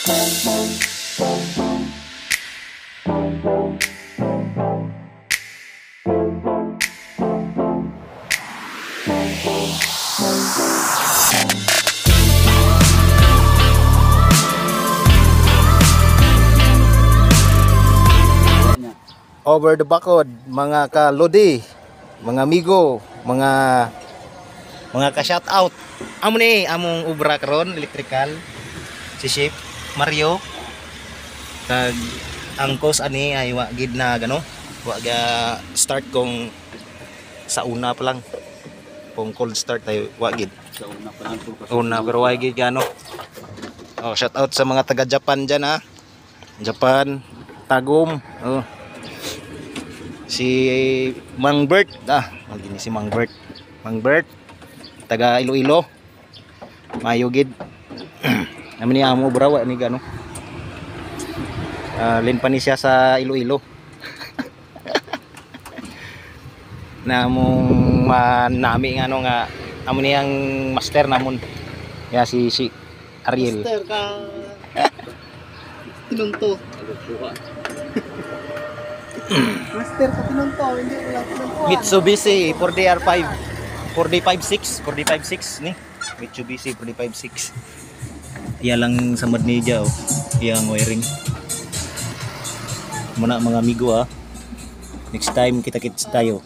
Over the bakod, mga kalodi, mga amigo, mga ka-shout out. Amo ni among ubra karon electrical si Chef Mario. Kag ang cause ani ay wa gid na gano, wa ga start kung sa una pa lang. Kung cold start ay wa gid. Sa una pa lang una pero wa gid gano. Oh, shout out sa mga taga Japan diyan ha. Japan, Tagum. Oh. Si Mang Bert, magini si Mang Bert. Mang Bert, taga Iloilo. Mayo gid. Naman ni amo brawa ni gano. Lin pa ni siya sa Iloilo. Na mong manami nga ano nga amo ni ang master namon. Ya si Ariel. Master ka. Tinunto. Master ka tinunto, hindi wala tinuntuan. Mitsubishi 4DR5 4D56 ni Mitsubishi 4D56. Iya lang samad ni Jao, iyang wiring. Muna mga amigo Next time kita-kits tayo.